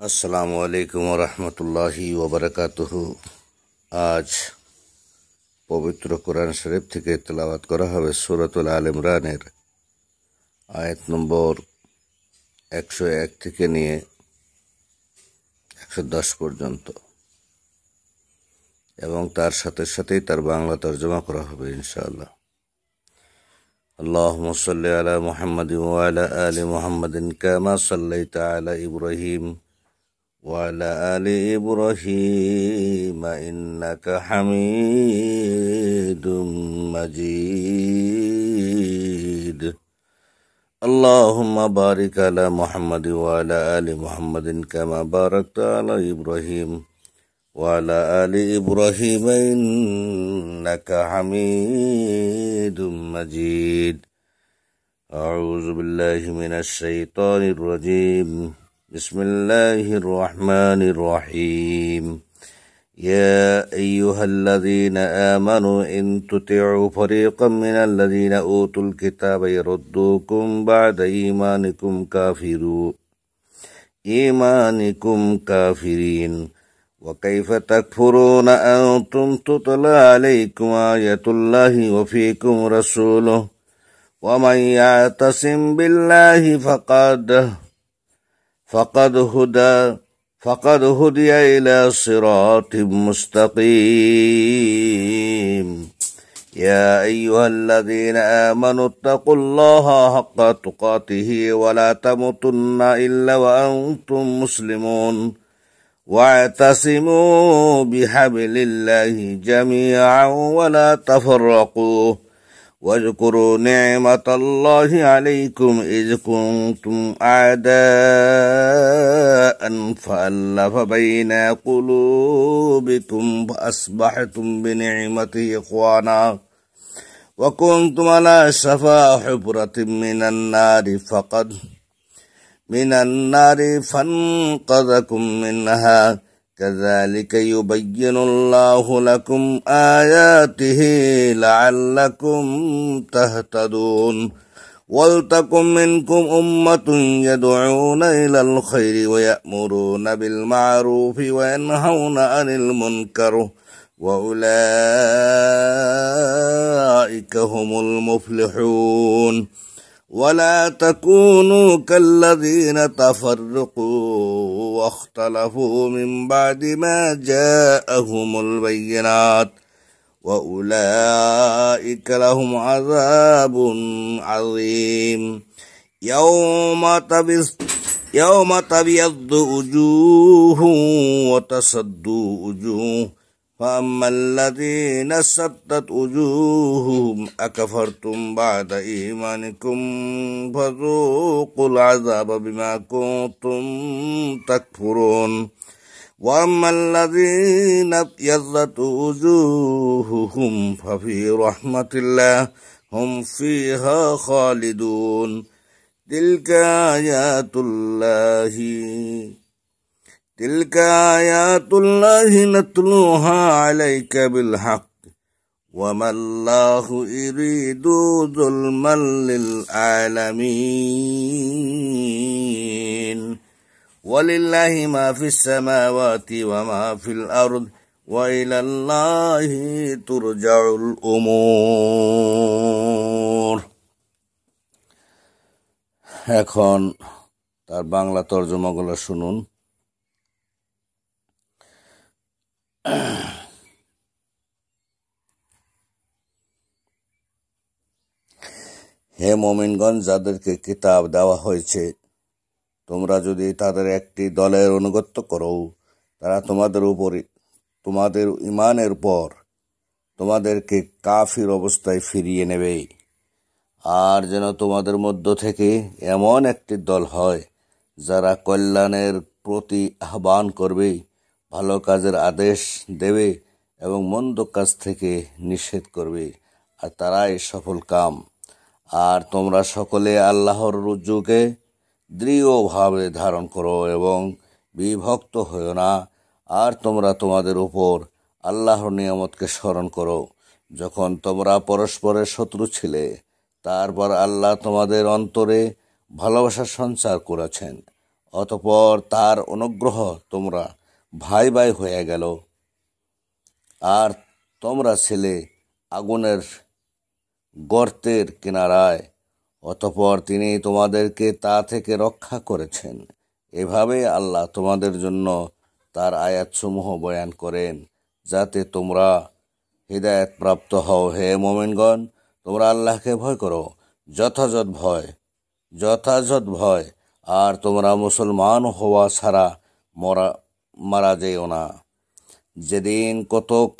আসসালামু আলাইকুম রহমতুল্লাহি ওবরাকাতুহু। আজ পবিত্র কোরআন শরীফ থেকে তেলাওয়াত করা হবে সূরাতুল আল ইমরানের আয়াত নম্বর 101 থেকে নিয়ে 110 পর্যন্ত, এবং তার সাথে সাথেই তার বাংলা তর্জমা করা হবে ইনশাআল্লাহ। আল্লাহুম্মা সাল্লি আলা মুহাম্মাদিন ওয়া আলা আলি মুহাম্মাদিন কামা সাল্লাইতা আলা ইব্রাহিম وعلى آل إبراهيم إنك حميد مجيد. اللهم بارك على محمد وعلى آل محمد كما باركت على إبراهيم وعلى آل إبراهيم إنك حميد مجيد. أعوذ بالله من الشيطان الرجيم. بسم الله الرحمن الرحيم. يا أيها الذين آمنوا إن تطيعوا فريقا من الذين أوتوا الكتاب يردوكم بعد إيمانكم كافرين وكيف تكفرون أنتم تتلى عليكم آية الله وفيكم رسوله ومن يعتصم بالله فقد هدي إلى صراط مستقيم. يا أيها الذين آمنوا اتقوا الله حق تقاته ولا تموتن إلا وأنتم مسلمون واعتصموا بحبل الله جميعا ولا تفرقوا واذكروا نعمة الله عليكم إذ كنتم أعداء فألف بين قلوبكم فأصبحتم بنعمته إخوانا وكنتم على شفا حفرة من النار فانقذكم منها كذلك يبين الله لكم آياته لعلكم تهتدون. ولتكن منكم أمة يدعون إلى الخير ويأمرون بالمعروف وينهون عن المنكر وأولئك هم المفلحون. ولا تكونوا كالذين تفرقوا واختلفوا من بعد ما جاءهم البينات وأولئك لهم عذاب عظيم. يوم تبيض وجوه وتسود وجوه فأما الذين سدت وجوههم أكفرتم بعد إيمانكم فذوقوا العذاب بما كنتم تكفرون. وأما الذين ابيضت وجوههم ففي رحمة الله هم فيها خالدون. تلك آيات الله نتلوها عليك بالحق وما الله يريد ظلما للعالمين. ولله ما في السماوات وما في الأرض وإلى الله ترجع الأمور. এখন তার বাংলা তর্জমাগুলো শুনুন। হে মুমিনগণ, যাদেরকে কিতাব দেওয়া হয়েছে, তোমরা যদি তাদের একটি দলের অনুগত্য করো, তারা তোমাদের ঈমানের পর তোমাদেরকে কাফির অবস্থায় ফিরিয়ে নেবে। আর যেন তোমাদের মধ্য থেকে এমন একটি দল হয় যারা কল্যাণের প্রতি আহ্বান করবে, ভালো কাজের আদেশ দেবে এবং মন্দ কাজ থেকে নিষেধ করবে, আর তারাই সফল কাম। আর তোমরা সকলে আল্লাহর রজ্জুকে দৃঢ়ভাবে ধারণ করো এবং বিভক্ত হও না। আর তোমরা তোমাদের উপর আল্লাহর নিয়ামতকে স্মরণ করো, যখন তোমরা পরস্পরের শত্রু ছিলে। তারপর আল্লাহ তোমাদের অন্তরে ভালোবাসা সঞ্চার করেছেন, অতঃপর তার অনুগ্রহ তোমরা ভাই ভাই হয়ে গেল, আর তোমরা ছিলে আগুনের গর্তের কিনারায়। অতঃপর তিনি তোমাদেরকে তা থেকে রক্ষা করেছেন। এভাবে আল্লাহ তোমাদের জন্য তার আয়াতসমূহ বয়ান করেন, যাতে তোমরা হিদায়াত প্রাপ্ত হও। হে মুমিনগণ, তোমরা আল্লাহকে ভয় করো, যথাযথ ভয়, আর তোমরা মুসলমান হওয়া ছাড়া মারা যেও না। যেদিন কতক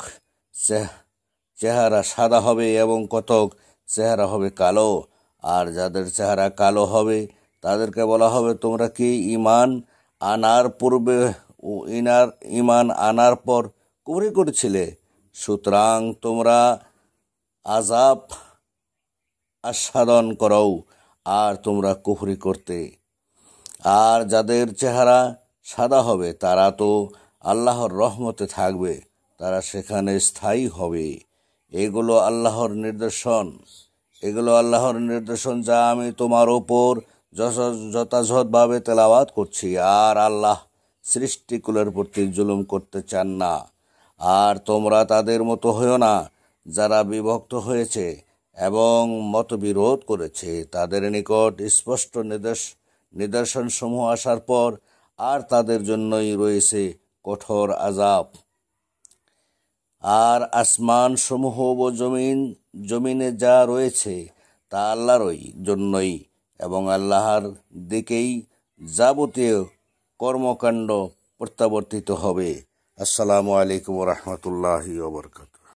চেহারা সাদা হবে এবং কতক চেহারা হবে কালো, আর যাদের চেহারা কালো হবে তাদেরকে বলা হবে, তোমরা কি ঈমান আনার পর কুফরি করেছিলে? সুতরাং তোমরা আযাব আস্বাদন করো, আর তোমরা কুফরি করতে। আর যাদের চেহারা সাদা হবে তারা তো আল্লাহর রহমতে থাকবে, তারা সেখানে স্থায়ী হবে। এগুলো আল্লাহর নির্দেশন যা আমি তোমার ওপর যথাযথভাবে তেলাওয়াত করছি। আর আল্লাহ সৃষ্টিকুলের প্রতি জুলুম করতে চান না। আর তোমরা তাদের মতো হইও না যারা বিভক্ত হয়েছে এবং মতবিরোধ করেছে। তাদের নিকট স্পষ্ট নিদর্শনসমূহ আসার পর আর তাদের জন্যই রয়েছে কঠোর আযাব। আর আসমান সমূহ ও জমিনে যা রয়েছে তা আল্লাহরই জন্যই, এবং আল্লাহর দিকেই যাবতীয় কর্মকাণ্ড প্রত্যাবর্তিত হবে। আসসালামু আলাইকুম ওয়া রাহমাতুল্লাহি ওয়া বারাকাতুহু।